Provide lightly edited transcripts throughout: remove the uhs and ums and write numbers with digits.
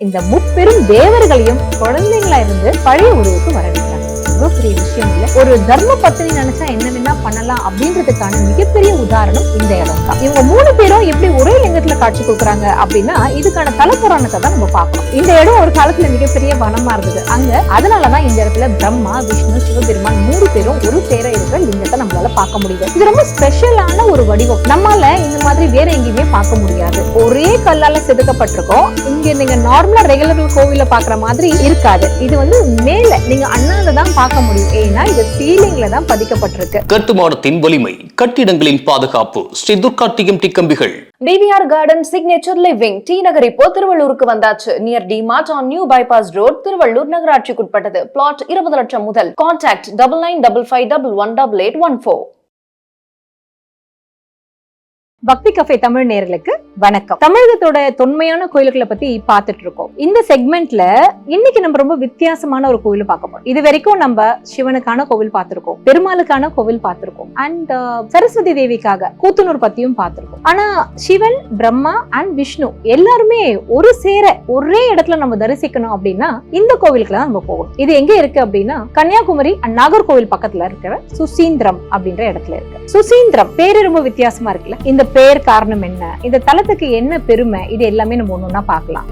இந்த முப்பெரும் தேவர்களையும் குழந்தைங்களா இருந்து பழைய உருவுக்கு வரவேற்கிறாங்க. பெரிய விஷயம் இல்ல. ஒரு தர்ம பத்தினி நினைச்சா என்ன வேணா பண்ணலாம் அப்படின்றதுக்கான மிகப்பெரிய உதாரணம் இந்த இடம் தான். இவங்க 3 பேரும் எப்படி ஒரே லிங்கத்துல காட்சி கொடுக்குறாங்க அப்படின்னா இதுக்கான தலப்புராணத்தை தான் நம்ம பார்க்கணும். இந்த இடம் ஒரு காலத்துல மிகப்பெரிய வனமா இருந்தது. அதனாலதான் இந்த இடத்துல பிரம்மா, விஷ்ணு, சிவபெருமான் 3 பேரும் ஒரு சேர இருக்கிற லிங்கத்தை நம்மளால பார்க்க முடியுது. இது ரொம்ப ஸ்பெஷலான ஒரு வடிவம். நம்மால இந்த மாதிரி வேற எங்கேயுமே பார்க்க முடியாது. ஒரே கல்லால செதுக்கப்பட்டிருக்கோம். இங்க நீங்க நார்மலா ரெகுலர் கோவில பாக்குற மாதிரி இருக்காது. இது மேல நீங்க அண்ணால தான் பார்க்க முடியும். ஏன்னா இது சீலிங்ல தான் பதிக்கப்பட்டிருக்கு. கட்டுமானத்தின் வலிமை, கட்டிடங்களின் பாதுகாப்பு. ஸ்ரீ துர்கா டிஎம்டி கம்பிகள். TVR garden signature living T Nagar இப்போ திருவள்ளூருக்கு வந்தாச்சு. Near D mart on new bypass road, Tiruvallur நகராட்சிக்குட்பட்டது. பிளாட் 20 லட்சம் முதல். கான்டாக்ட் 9955511814. பக்தி கஃபே தமிழ் நேயர்களுக்கு வணக்கம். தமிழகத்தோட தொன்மையான கோயில்களை பத்தி பார்த்துட்டு இருக்கோம். இந்த செக்மெண்ட்ல இன்னைக்கு நம்ம ரொம்ப வித்தியாசமான ஒரு கோவில் பார்க்க போறோம். இது வரைக்கும் நம்ம சிவனுக்கான கோவில் பார்த்திருக்கோம், பெருமாளுக்கான கோவில் பார்த்திருக்கோம், அண்ட் சரஸ்வதி தேவிக்காக கூத்தனூர் பத்தியும் பார்த்திருக்கோம். ஆனா சிவன், பிரம்மா அண்ட் விஷ்ணு எல்லாருமே ஒரு சேர ஒரே இடத்துல நம்ம தரிசிக்கணும் அப்படின்னா இந்த கோவிலுக்கு தான் நம்ம போகணும். இது எங்க இருக்கு அப்படின்னா கன்னியாகுமரி அண்ட் நாகர்கோவில் பக்கத்துல இருக்கிற சுசீந்திரம் அப்படின்ற இடத்துல இருக்கு. சுசீந்திரம் பேரு ரொம்ப வித்தியாசமா இருக்குல்ல. இந்த பேர் காரணம் என்ன, இந்த தலத்துக்கு என்ன பெருமை, இது எல்லாமே நம்ம ஒண்ணு பார்க்கலாம்.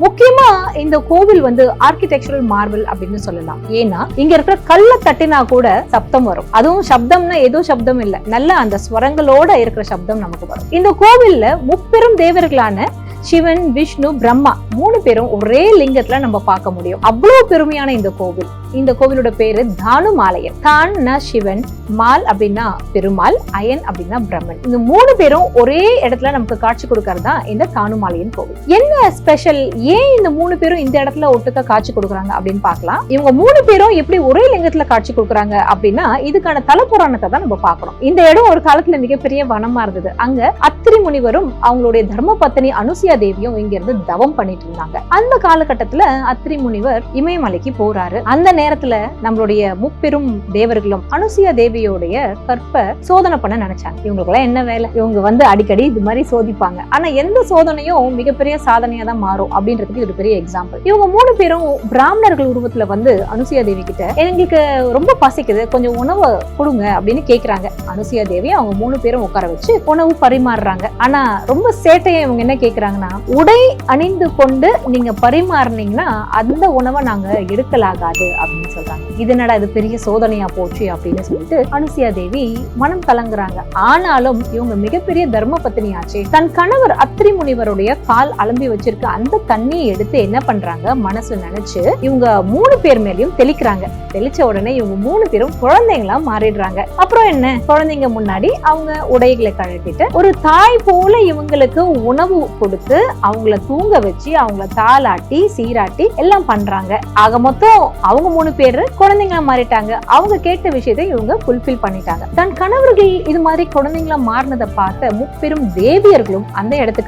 முக்கியமா இந்த கோவில் ஆர்கிடெக்சரல் மார்வல் அப்படின்னு சொல்லலாம். ஏன்னா இங்க இருக்கிற கல்ல தட்டினா கூட சப்தம் வரும். அதுவும் சப்தம்னா ஏதோ சப்தம் இல்ல, நல்ல அந்த ஸ்வரங்களோட இருக்கிற சப்தம் நமக்கு வரும். இந்த கோவில்ல முப்பெரும் தேவர்களான சிவன், விஷ்ணு, பிரம்மா 3 பேரும் ஒரே லிங்கத்துல நம்ம பார்க்க முடியும். அவ்வளவு பெருமையான இந்த கோவில். இந்த கோவிலோட பேரு தானுமாலயம். தான் சிவன், மால் அப்படின்னா பெருமாள், அயன் அப்படின்னா பிரம்மன். இந்த 3 பேரும் ஒரே இடத்துல நமக்கு காட்சி கொடுக்கறதா இந்த தானுமாலயன் கோவில். என்ன ஸ்பெஷல், ஏன் இந்த 3 பேரும் இந்த இடத்துல ஒட்டுக்க காட்சி கொடுக்குறாங்க அப்படின்னு பார்க்கலாம். இவங்க 3 பேரும் எப்படி ஒரே லிங்கத்துல காட்சி கொடுக்குறாங்க அப்படின்னா இதுக்கான தலப்புராணத்தை தான் நம்ம பார்க்கணும். இந்த இடம் ஒரு காலத்துல மிகப்பெரிய வனமா இருந்தது. அங்க அத்திரி முனிவரும் அவங்களுடைய தர்ம பத்தினி அனுசியா தேவியும் இங்க இருந்து தவம் பண்ணிட்டு இருந்தாங்க. அந்த காலகட்டத்துல அத்திரி முனிவர் இமயமலைக்கு போறாரு. அந்த நேரத்துல நம்மளுடைய முப்பெரும் தேவர்களும் அனுசியா தேவியோடைய கற்ப சோதனை பண்ண நினைச்சாங்க. இவங்களுக்கு என்ன வேலை, இவங்க அடிக்கடி இது மாதிரி சோதிப்பாங்க. ஆனா எந்த சோதனையும் மிகப்பெரிய சாதனையா தான் மாறும் அப்படின்றதுக்கு ஒரு பெரிய எக்ஸாம்பிள். இவங்க 3 பேரும் பிராமணர்கள் உருவத்துல அனுசியா தேவி கிட்ட எங்களுக்கு ரொம்ப பசிக்குது, கொஞ்சம் உணவு கொடுங்க அப்படின்னு கேக்குறாங்க. அனுசியா தேவி அவங்க 3 பேரும் உட்கார வச்சு உணவு பரிமாறுறாங்க. ஆனா ரொம்ப சேட்டையா இவங்க என்ன கேக்குறாங்கன்னா, உடை அணிந்து கொண்டு நீங்க பரிமாறினீங்கன்னா அந்த உணவை நாங்க எடுக்கலாகாது அப்படின்னு சொல்றாங்க. இதனடா இது பெரிய சோதனையா போச்சு அப்படின்னு சொல்லிட்டு அனுசியா தேவி மனம் கலங்குறாங்க. ஆனாலும் இவங்க மிகப்பெரிய தர்ம பத்தினியாச்சே, தன் கணவர் அத்திரி முனிவருடைய கால் அலம்பி வச்சிருக்க அந்த தண்ணியை எடுத்து என்ன பண்றாங்க, மனசுல நினைச்சு இவங்க 3 பேர் மேலயும் தெளிக்கிறாங்க. தெளிச்ச உடனே இவங்க 3 பேரும் குழந்தைங்களா மாறிடுறாங்க. அப்புறம் என்ன, குழந்தைங்க முன்னாடி அவங்க உடைகளை கழட்டிட்டு ஒரு தாய் போல இவங்களுக்கு உணவு கொடுத்து அவங்கள தூங்க வச்சு அவங்கள தாளாட்டி சீராட்டி எல்லாம் பண்றாங்க. ஆக மொத்தம் அவங்க 3 பேரு குழந்தைங்களா மாறிட்டாங்க. அவங்க கேட்ட விஷயத்தை இவங்க ஃபுல்ஃபில் பண்ணிட்டாங்க. தன் கணவர்கள் இது மாதிரி குழந்தைங்களா மாறினதை பார்த்த முப்பெரும் தேவியர்களும் அந்த இடத்துக்கு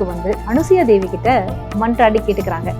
அனுசியா தேவி கிட்ட மன்றாடி கேட்டுக்கிறாங்க,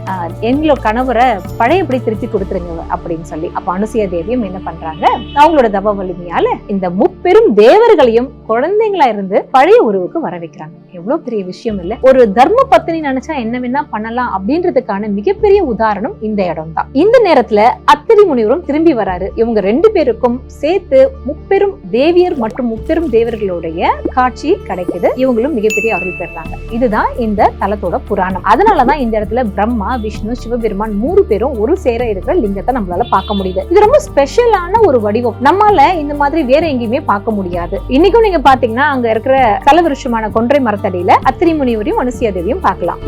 எங்களோட கணவரை பழையபடி திருப்பி கொடுத்துருங்க அப்படின்னு சொல்லி. அப்ப அனுசியா தேவியும் என்ன பண்றாங்க, அவங்களோட தவ வலிமையால இந்த முப்பெரும் தேவர்களையும் குழந்தைங்களா இருந்து பழைய உருவுக்கு வர வைக்கிறாங்க. எவ்வளவு பெரிய விஷயம் இல்ல. ஒரு தர்ம பத்தினி நினைச்சா என்ன வேணா பண்ணலாம் அப்படின்றதுக்கான மிகப்பெரிய உதாரணம் இந்த இடம் தான். இந்த நேரத்துல அத்திரி முனிவரும் திரும்பி வராரு. இவங்க 2 பேருக்கும் சேர்த்து முப்பெரும் தேவியர் மற்றும் முப்பெரும் தேவர்களுடைய காட்சி கிடைக்குது. இவங்களும் மிகப்பெரிய அருள் பெறாங்க. இதுதான் இந்த தலத்தோட புராணம். அதனாலதான் இந்த இடத்துல பிரம்மா, விஷ்ணு, சிவபெருமான் 3 பேரும் ஒரு சேர இருக்கிற லிங்கத்தை நம்மளால பார்க்க முடியுது. இது ரொம்ப ஸ்பெஷலான ஒரு வடிவம். நம்மால இந்த மாதிரி வேற எங்கேயுமே பார்க்க முடியாது. இன்னைக்கும் நீங்க பாத்தீங்கன்னா அங்க இருக்கிற தலவிருஷமான கொன்றை மரத்தடியில அத்திரி முனிவரையும் அனுசியா தேவியும் பார்க்கலாம்.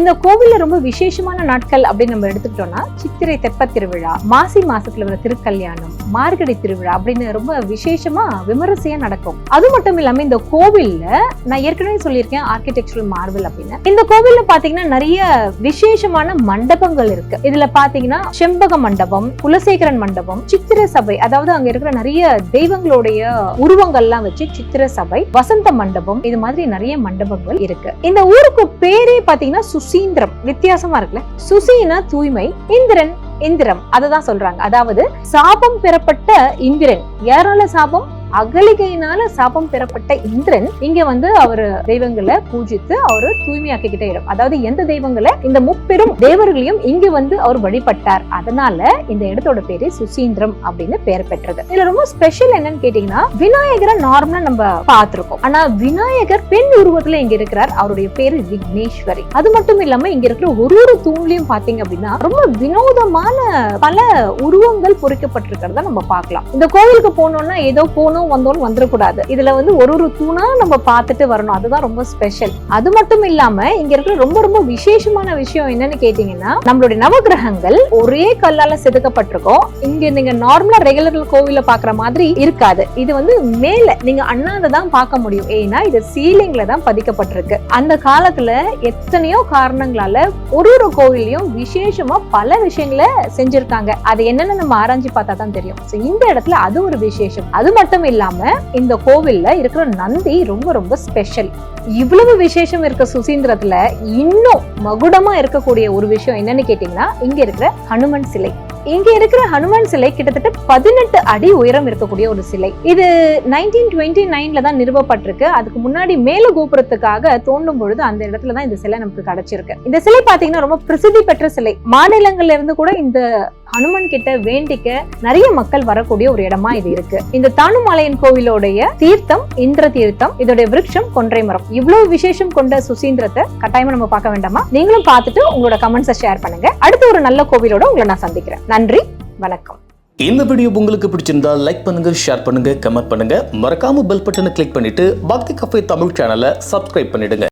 இந்த கோவில்ல ரொம்ப விசேஷமான நாட்கள் அப்படின்னு நம்ம எடுத்துக்கிட்டோம்னா சித்திரை தெப்பத் திருவிழா, மாசி மாசத்துல வர திருக்கல்யாணம், மார்கழி திருவிழா அப்படின்னு ரொம்ப விசேஷமா விமரிசையா நடக்கும். அது மட்டும் இல்லாம இந்த கோவில்ல நான் ஏற்கனவே சொல்லியிருக்கேன் ஆர்கிடெக்சரல் மார்வல் அப்படின்னு. இந்த கோவில்ல பாத்தீங்கன்னா நிறைய விசேஷமான மண்டபங்கள் இருக்கு. இதுல பாத்தீங்கன்னா செம்பக மண்டபம், குலசேகரன் மண்டபம், சித்திர சபை, அதாவது அங்க இருக்கிற நிறைய தெய்வங்களுடைய உருவங்கள்லாம் வச்சு சித்திர சபை, வசந்த மண்டபம், இது மாதிரி நிறைய மண்டபங்கள் இருக்கு. இந்த ஊருக்கு பேரே பாத்தீங்கன்னா சுசீந்திரம். வித்தியாசமா இருக்குல்ல? சுசீனா தூய்மை, இந்திரன் இந்திரம், அததான் சொல்றாங்க. அதாவது சாபம் பெறப்பட்ட இந்திரன். யாரால சாபம்? அகலிகையினால சாபம் பெறப்பட்ட இந்திரன் இங்க வந்து அவரு தெய்வங்களை பூஜித்து அவரு தூய்மையாக்கிக்கிட்டே இடம். அதாவது எந்த தெய்வங்களை? இந்த முப்பெரும் தேவர்களையும் இங்க வந்து அவர் வழிபட்டார். அதனால இந்த இடத்தோட பேரு சுசீந்திரம் அப்படின்னு பெயர் பெற்றது. இதுல ரொம்ப ஸ்பெஷல் என்னன்னு கேட்டீங்கன்னா, விநாயகரை நார்மலா நம்ம பார்த்திருக்கோம். ஆனா விநாயகர் பெண் உருவத்துல இங்க இருக்கிறார். அவருடைய பேரு விக்னேஸ்வரி. அது மட்டும் இல்லாம இங்க இருக்கிற ஒரு தூண்லயும் பாத்தீங்க அப்படின்னா ரொம்ப வினோதமான பல உருவங்கள் பொறிக்கப்பட்டிருக்கிறத நம்ம பார்க்கலாம். இந்த கோவிலுக்கு போனோம்னா ஏதோ போனோம் வந்தோம்னு வந்துடக்கூடாது. இதுல வந்து ஒரு தூணா நம்ம பார்த்துட்டு வரணும். அதுதான் ரொம்ப ஸ்பெஷல். அது மட்டும் இல்லாம இங்க இருக்கிற ரொம்ப விசேஷமான விஷயம் என்னன்னு கேட்டீங்கன்னா, நம்மளுடைய நவகிரகங்கள் ஒரே கல்லால செதுக்கப்பட்டிருக்கும். இங்க நீங்க நார்மலா ரெகுலர் கோவில பாக்குற மாதிரி இருக்காது. இது வந்து மேல நீங்க அண்ணாதான் பார்க்க முடியும். ஏன்னா இது சீலிங்ல தான் பதிக்கப்பட்டிருக்கு. அந்த காலத்துல எத்தனையோ காரணங்களால ஒரு கோவிலையும் விசேஷமா பல விஷயங்களை செஞ்சிருக்காங்க. அது என்னன்னு நம்ம ஆராய்ச்சி பார்த்தா தான் தெரியும். இந்த இடத்துல அது ஒரு விசேஷம். அது மட்டும் இல்லாம இந்த கோவில்ல இருக்கிற நந்தி ரொம்ப ஸ்பெஷல். இவ்வளவு விசேஷம் இருக்க சுசீந்திரத்துல இன்னும் மகுடமா இருக்கக்கூடிய ஒரு விஷயம் என்னன்னு கேட்டீங்கன்னா, இங்க இருக்கிற ஹனுமன் சிலை. இங்க இருக்கிற ஹனுமான் சிலை கிட்டத்தட்ட 18 அடி உயரம் இருக்கக்கூடிய ஒரு சிலை. இது 1929ல தான் நிறுவப்பட்டிருக்கு. அதுக்கு முன்னாடி மேல கோபுரத்துக்காக தோண்டும் பொழுது அந்த இடத்துல தான் இந்த சிலை நமக்கு கிடைச்சிருக்கு. இந்த சிலை பாத்தீங்கன்னா ரொம்ப பிரசித்தி பெற்ற சிலை. மாநிலங்கள்ல இருந்து கூட இந்த ஹனுமன் கிட்ட வேண்டிக்க நிறைய மக்கள் வரக்கூடிய ஒரு இடமா இது இருக்கு. இந்த தானுமாலையன் கோவிலோடைய தீர்த்தம் இந்திர தீர்த்தம், இதோட விருட்சம் கொன்றை மரம். இவ்வளவு விசேஷம் கொண்ட சுசீந்திரத்தை கட்டாயமா நம்ம பார்க்க வேண்டாமா? நீங்களும் பார்த்துட்டு உங்களோட கமெண்ட்ஸை ஷேர் பண்ணுங்க. அடுத்த ஒரு நல்ல கோவிலோட உங்களை நான் சந்திக்கிறேன். நன்றி, வணக்கம். இந்த வீடியோ உங்களுக்கு பிடிச்சிருந்தா லைக் பண்ணுங்க, ஷேர் பண்ணுங்க, கமெண்ட் பண்ணுங்க. மறக்காம பெல் பட்டனை கிளிக் பண்ணிட்டு பக்தி கஃபே தமிழ் சேனலை சப்ஸ்கிரைப் பண்ணிடுங்க.